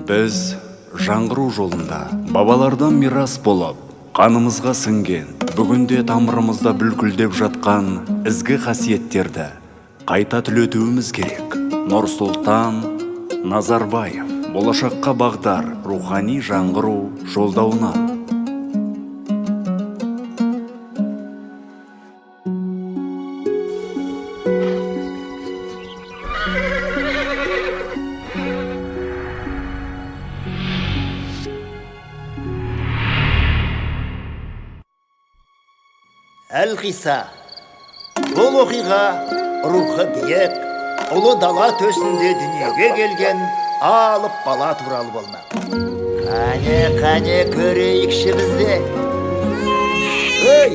Біз жаңғыру жолында бабалардан мирас болып, қанымызға сіңген, бүгінде тамырымызда бүлкілдеп жатқан ізгі қасиеттерді қайта түлетуіміз керек. Нұрсұлтан Назарбаев, болашаққа бағдар рухани жаңғыру жолдауынан. Әл-Ғиса, бұл оқиға рухы биік, ұлы дала төсінде дүниеге келген алып бала туралы болмақ. Қане көрейікші бізде. Өй,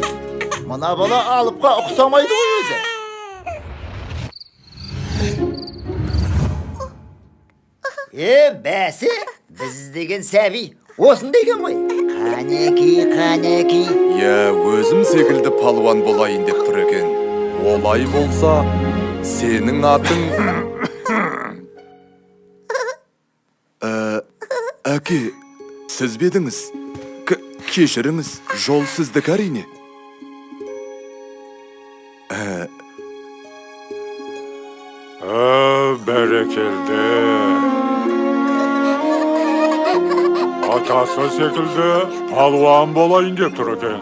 мына бала алыпқа ұқсамайды ғой өзі. Бәсі, біз деген сәби, осын деген ғой. Қанеки. Өзім секілді палуан болайын деп тұр екен. Олай болса, сенің атың... Әке, сіз бедіңіз? Кешіріңіз, жол сіздік әрине. Бәрекелді. Атасы секілді палуан болайын деп тұр екен.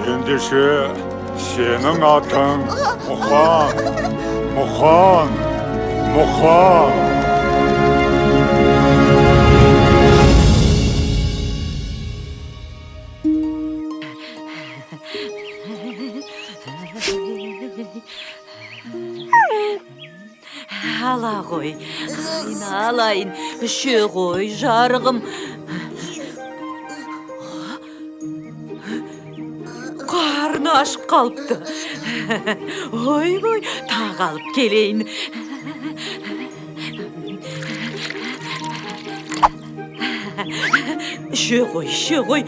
Ендеше сенің атың Мұқан. Ала ғой, айналайын, үше ғой жарығым. Қарны ашып қалыпты. Ой, тағалып келейін. Үше ғой.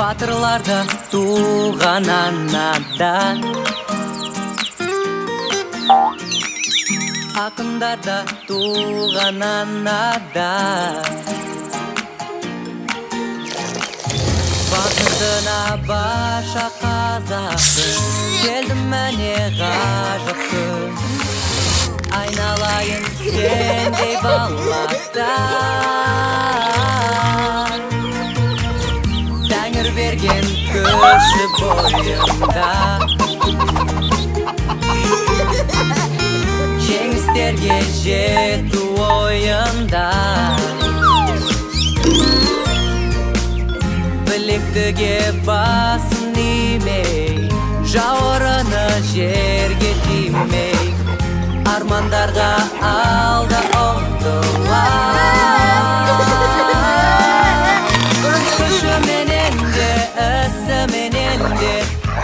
Батырлардан туған анадан, ақындарда туған анадан, батырдына барша қазақты, келдім мәне ғажап күн. Айналайын сендей балақтан, Тәңір берген көші бойында, жеңістерге жету ойында. Білектіге басын имей, жауырыны жерге тимей, армандарға алда ұмтылар. Күшіменен де, ісіменен де,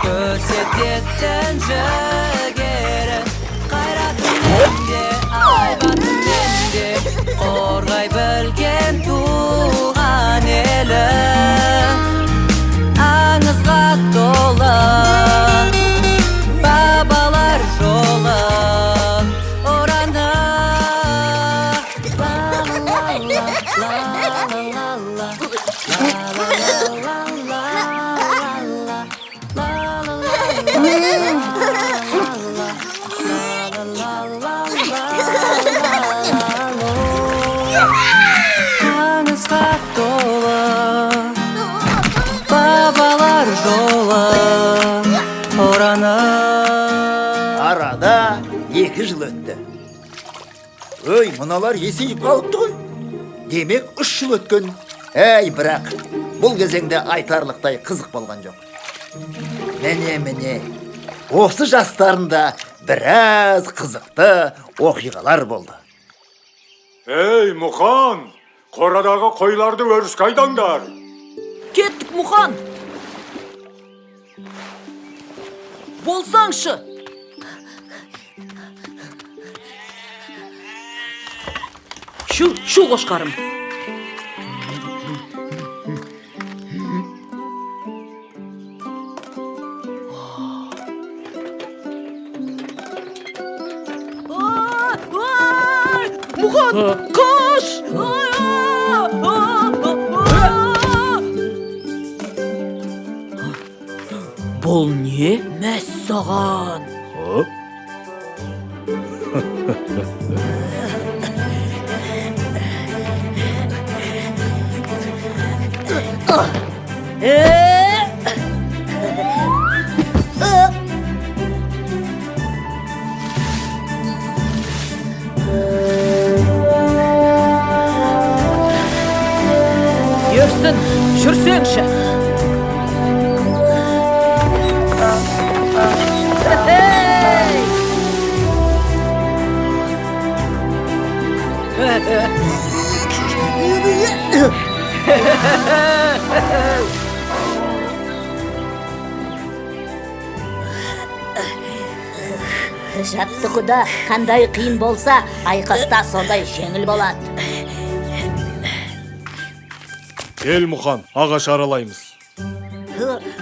көрсететін жігерін. Қайратымен де, айбатымен де, қорғай білген туған елі. Аңызға толы бабалар жолы ораны. Аңызға толы бабалар жолы ораны. Арада 2 жыл өтті. Өй, мұналар есейіп қалыпты ғой. Демек 3 жыл өткен. Бірақ бұл кезеңде айтарлықтай қызық болған жоқ. Міне, осы жастарында біраз қызықты оқиғалар болды. Ей, Мұқан, қорадағы қойларды өріске айдаңдар. Кеттік, Мұқан. Болсаңшы. Şu qoşqarım. Muxan, koş! Bol niye? Məssağan. Yürüsün, şürsün şe. Жаттығуда қандай қиын болса, айқаста сондай жеңіл болады. Ел Мұқан, ағаш аралаймыз.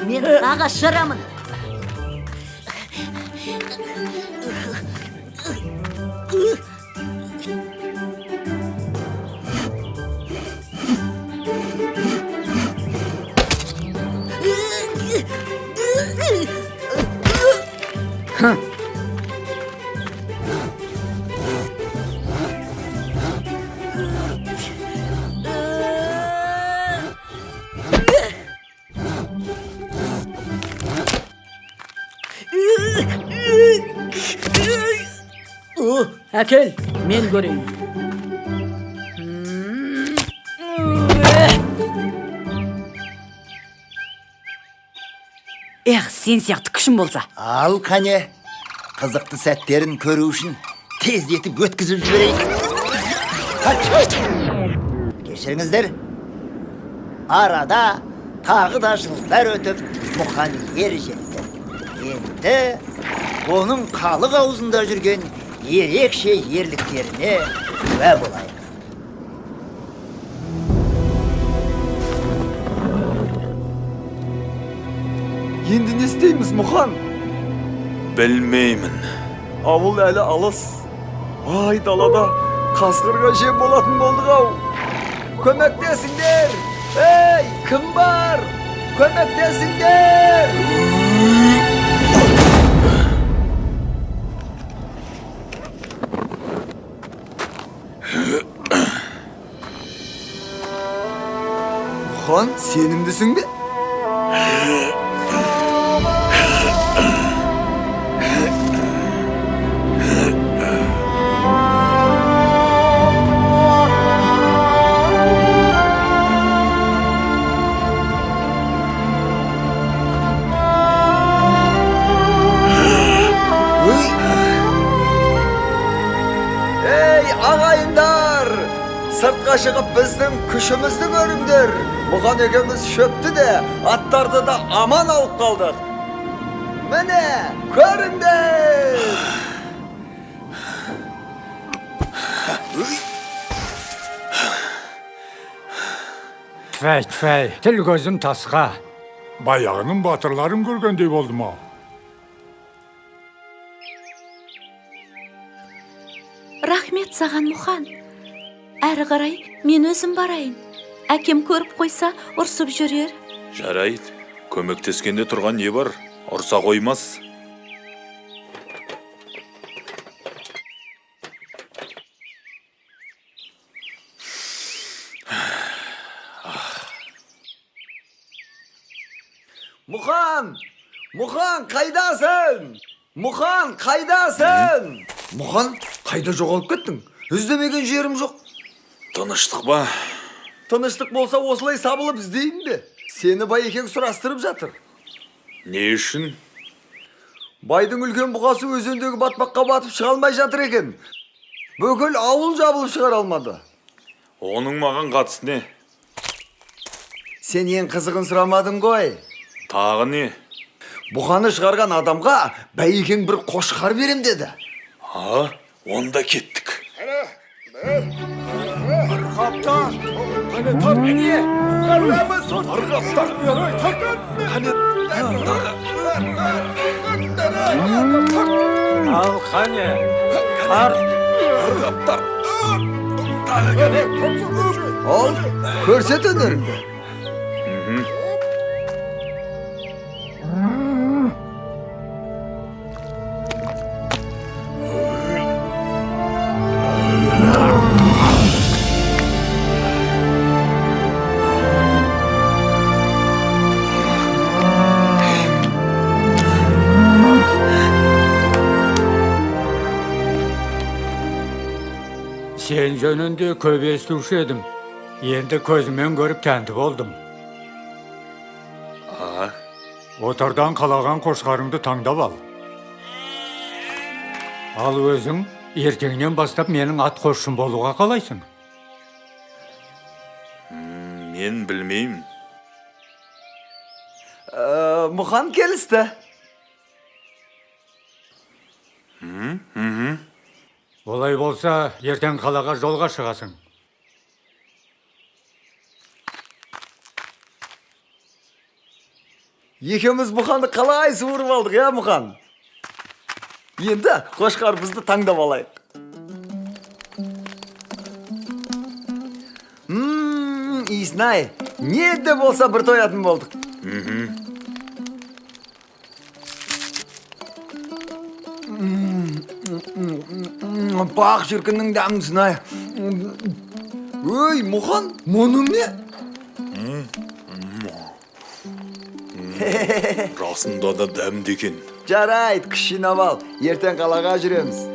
Мен ағаш жарамын. Әкел, мен көрейін. Сен сияқты күшім болса. Ал қане, қызықты сәттерін көру үшін тездетіп өткізіп жіберейік. Кешіріңіздер. Арада тағы да жылдар өтіп, Мұқан ер жетті. Енді оның халық аузында жүрген ерекше ерліктеріне куә болайық. Енді не істейміз, Мұқан? Білмеймін. Ауыл әлі алыс. Ай, далада қасқырға жем болатын болдық ау. Көмектесіңдер! Ей, кім бар? Көмектесіңдер! Мұқан, сенімдісің бе? Ағайындар, сыртқа шығып біздің күшімізді көріңдер. Мұқан екеуміз шөпті де, аттарды да аман алып қалдық. Міне, көріңдер. Тфәй, тіл көзім тасқа. Баяғының батырларын көргендей болдым ау. Рахмет саған, Мұқан. Әрі қарай мен өзім барайын. Әкем көріп қойса, ұрсып жүрер. Жарайды, көмектескенде тұрған не бар? Ұрса қоймас. Мұқан, қайдасың? Мұқан, қайдасың? Мұқан, қайда жоғалып кеттің? Іздемеген жерім жоқ. Тыныштық ба? Тыныштық болса осылай сабылып іздейін бе? Сені Байекең сұрастырып жатыр. Не үшін? Байдың үлкен бұқасы өзендегі батпаққа батып шыға алмай жатыр екен. Бүкіл ауыл жабылып шығара алмады. Оның маған қатысы не? Сен ең қызығын сұрамадың ғой. Тағы не? Бұқаны шығарған адамға Байекең бір қошқар берем деді. Онда кеттік. Kaptan. Hani tar beni. Arabamız. Kaptan. Hani Ал қане? Қар. kaptan. Al, көрсет өнеріңді. Сен жөнінде көп естуші едім. Енді көзіммен көріп тәнті болдым. Отардан қалаған қошқарыңды таңдап ал. Ал өзің ертеңнен бастап менің ат қосшым болуға қалайсың? Мен білмеймін. Мұхан келісті. Олай болса, ертең қалаға жолға шығасың. Екеуміз Мұханды қалай суырып алдық, я Мұхан? Енді қошқар бізді таңдап алайық. Иснай, не де болса бір тоятын болдық. Бақ шіркіннің дәмін сынай. Өй, Мұхан, мұның не? Расында да дәмді екен. Жарайт, кішінап ал, ертең қалаға жүреміз.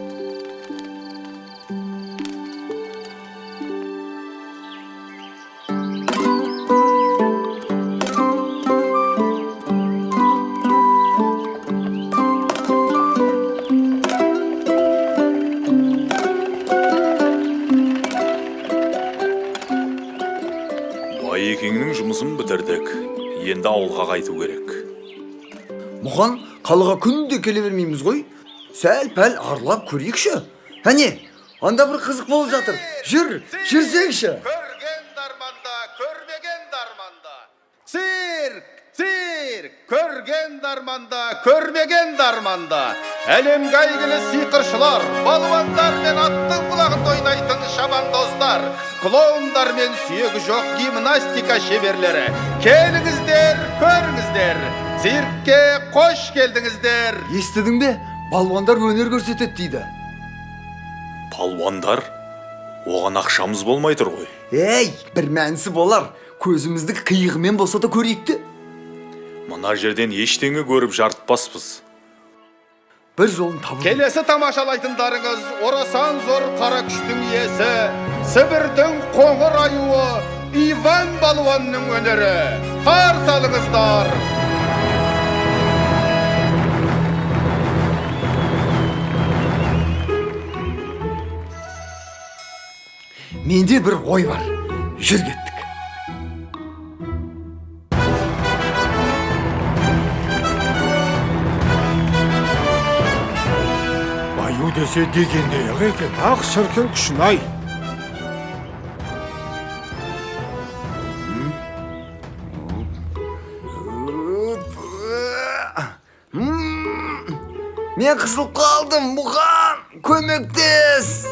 Байекеңнің жұмысын бітірдік. Енді ауылға қайту керек. Мұхан, қалаға күнде келе бермейміз ғой. Сәл-пәл аралап көрейікші. Әне, анда бір қызық болып жатыр. Жүрсеңші. Көрген дарманда, көрмеген дарманда. Цирк, цирк, көрген дарманда, көрмеген дарманда. Әлемге әйгілі сиқыршылар, балуандар мен аттың құлағында ойнайтын шабандоздар, клоундар мен сүйегі жоқ гимнастика шеберлері. Келіңіздер, көріңіздер. Циркке қош келдіңіздер. Естідің бе? Балуандар өнер көрсетеді дейді. Палуандар? Оған ақшамыз болмай тұр ғой. Ей, бір мәнісі болар. Көзімізді қиығымен болса да көрейікті. Мына жерден ештеңе көріп жарытпаспыз. Бір жолын табу. Келесі тамашалайтындарыңыз орасан зор қара күштің иесі, Сібірдің қоңыр аюы Иван балуанның өнері. Қарсы алыңыздар. Менде бір ой бар. Жүр кеттік. Аю десе дегендей екен. Ақ шіркін күшін-ай. Мен қысылып қалдым, Мұхан! Көмектес!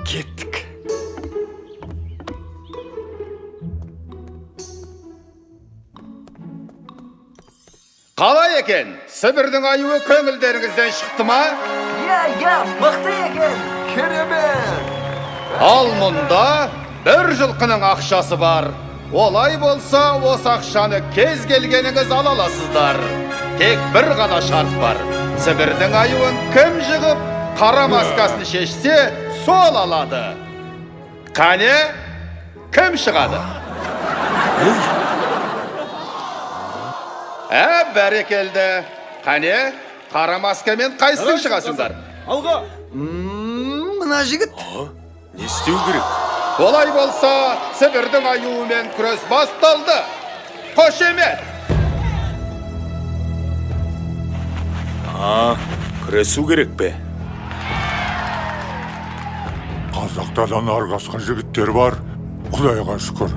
Кеттік. Қалай екен? Сібірдің аюы көңілдеріңізден шықты ма? Я, мықты екен. Керемет. Ал мұнда бір жылқының ақшасы бар. Олай болса, осы ақшаны кез келгеніңіз ала аласыздар. Тек бір ғана шарт бар. Сібірдің аюын кім жығып, қара маскасын шешсе, сол алады. Қане, кім шығады? Бәрекелді. Қане, қара маскамен қайсың шығасыңдар? Алға. Мына жігіт. Не істеу керек? Олай болса, Сібірдің аюымен күрес басталды. Қошемет! күресу керек пе? Қазақтардан арғасқан жігіттер бар, Құдайға шүкір.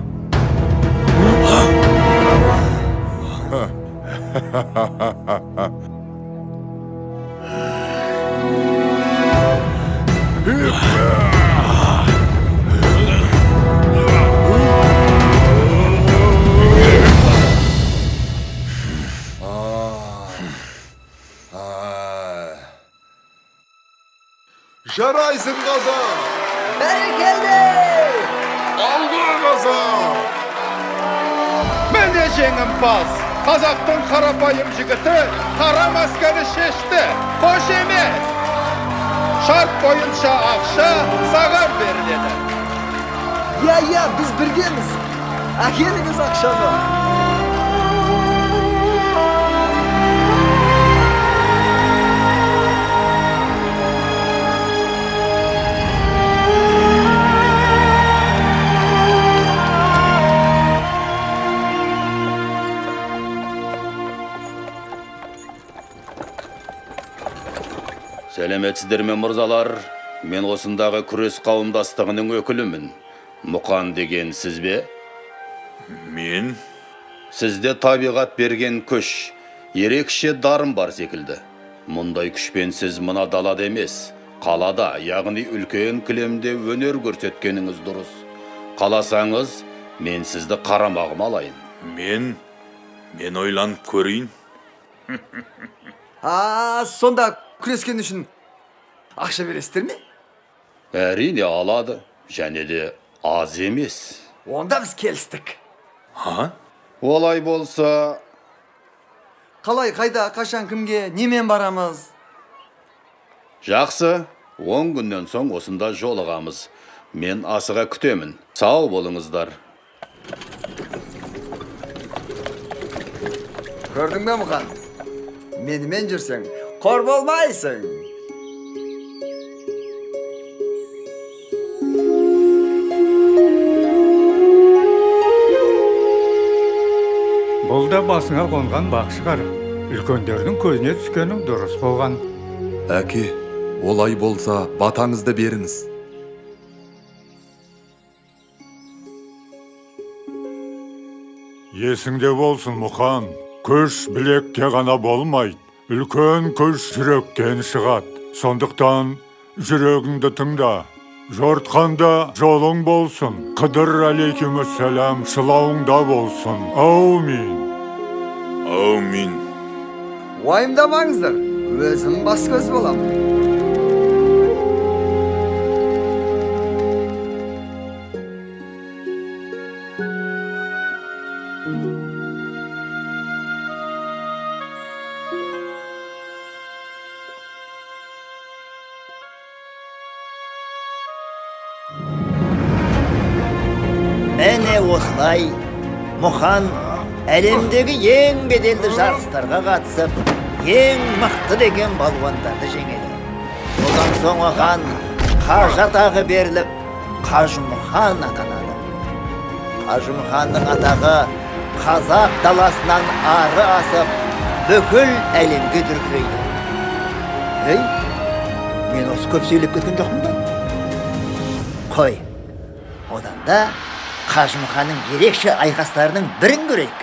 Жарайсың қазақ! Бәрекелді! Алға қазақ! Міне жеңімпаз! Қазақтың қарапайым жігіті қара масканы шешті. Қошемет! Шарт бойынша ақша саған беріледі. Я, біз біргеміз. Әкеліңіз ақшаны. Сәлеметсіздер ме мырзалар? Мен осындағы күрес қауымдастығының өкілімін. Мұқан деген сіз бе? Мен? Сізде табиғат берген күш, ерекше дарын бар секілді. Мұндай күшпен сіз мына далада емес, қалада, яғни үлкен кілемде өнер көрсеткеніңіз дұрыс. Қаласаңыз, мен сізді қарамағыма алайын. Мен ойланып көрейін. Сонда күрескен үшін ақша бересіздер ме? Әрине алады, және де аз емес. Онда біз келістік. Олай болса... Қалай, қайда, қашан, кімге, немен барамыз? Жақсы, 10 күннен соң осында жолығамыз. Мен асыға күтемін. Сау болыңыздар. Көрдің бе мұқан? Менімен жүрсең, қор болмайсың. Бұл да басыңа қонған бақ шығар. Үлкендердің көзіне түскенің дұрыс болған. Әке, олай болса батаңызды беріңіз. Есіңде болсын, Мұқан. Күш білекке ғана болмайды. Үлкен күш жүректен шығады. Сондықтан жүрегіңді тыңда. Жортқанда жолың болсын. Қыдыр алейкумассалам шылауыңда болсын. Аумин. Аумин. Уайымдамаңыздар, өзім бас көз болам. Әне осылай, Мұқан әлемдегі ең беделді жарыстарға қатысып, ең мықты деген балуандарды жеңеді. Содан соң оған қажы атағы беріліп, Қажымұқан атанады. Қажымұқанның атағы қазақ даласынан ары асып, бүкіл әлемге дүркірейді. Ей, мен осы көп сөйлеп кеткен жоқпын ба? Қой, одан да Қажымұқанның ерекше айқастарының бірін көрейік.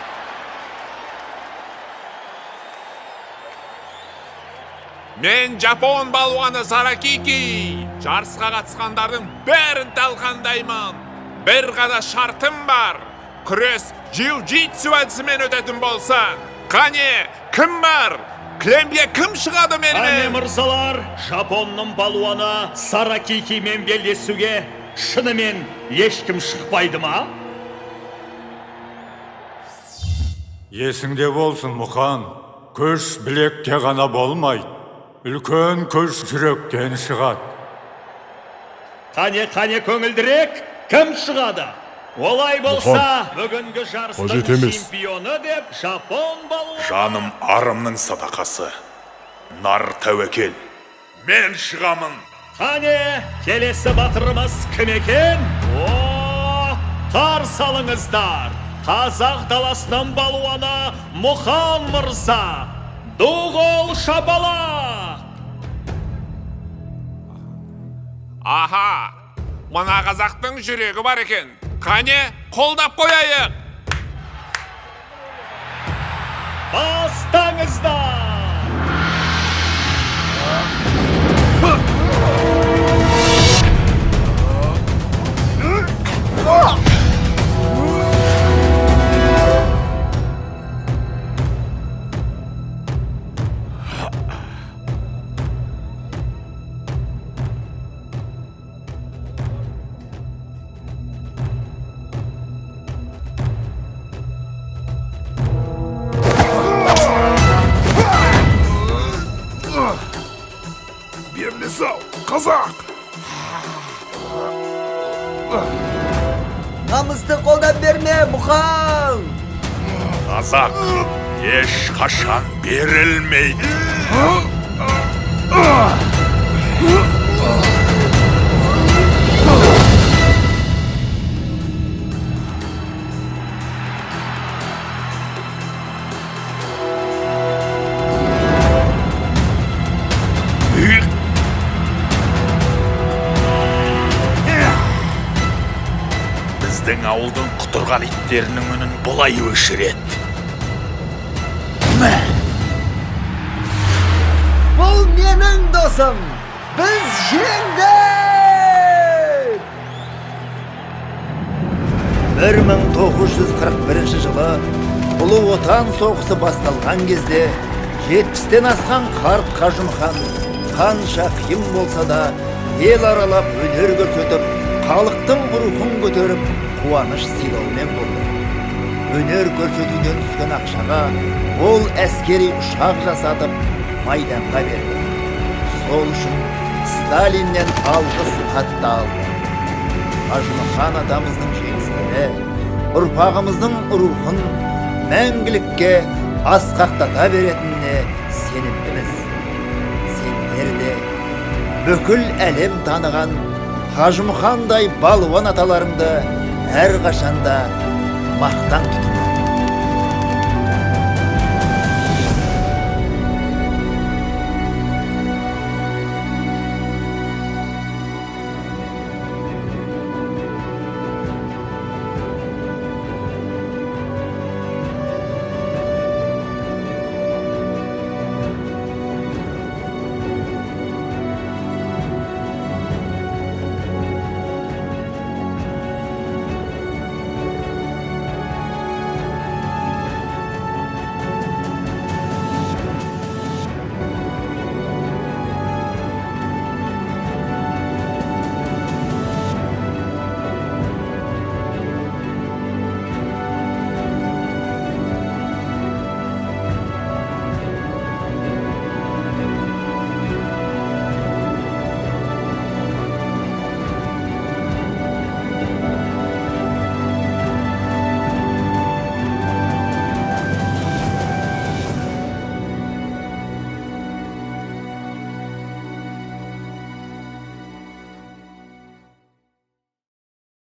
Мен Жапон балуаны Саракики. Жарысқа қатысқандардың бәрін талқандаймын. Бір ғана шартым бар. Күрес джиу-джитсу әдісімен өтетін болса. Қане, кім бар? Кілемге кім шығады менімен? Қане мырзалар, Жапонның балуаны Саракикимен белдесуге шынымен ешкім шықпайды ма? Есіңде болсын, Мұқан. Күш білекке ғана болмайды. Үлкен күш жүректен шығады. Қане көңілдірек, кім шығады? Олай болса, бүгінгі жарыстың чемпионы деп Жапон балуаны... Жаным арымның садақасы. Нар тәуекел. Мен шығамын. Қане, келесі батырымыз кім екен? Тар салыңыздар. Қазақ даласының балуаны Мұқан мырза. Дуғол шапалақ! Аха, мына қазақтың жүрегі бар екен. Қане, қолдап қояйық. Бастаңыздар! Берлесау, қазақ! Намысты қолдан берме, Мұқан! Қазақ еш қашан берілмейді. Біздің ауылдың құтырған иттерінің үнін бұлай өшіреді. Бұл менің досым! Біз жеңдік! 1941 жылы Ұлы Отан соғысы басталған кезде 70-тен асқан қарт Қажымұқан қанша қиын болса да ел аралап өнер көрсетіп, халықтың рухын көтеріп, қуаныш сыйлаумен болды. Өнер көрсетуден түскен ақшаға ол әскери ұшақ жасатып майданға берді. Сол үшін Сталиннен алғыс хатты алды. Қажымұқан атамыздың жеңістері ұрпағымыздың рухын мәңгілікке асқақтата беретініне сенімдіміз. Сендер де бүкіл әлем таныған Қажымұқандай балуан аталарыңды әрқашанда мақтан тұтыңдар.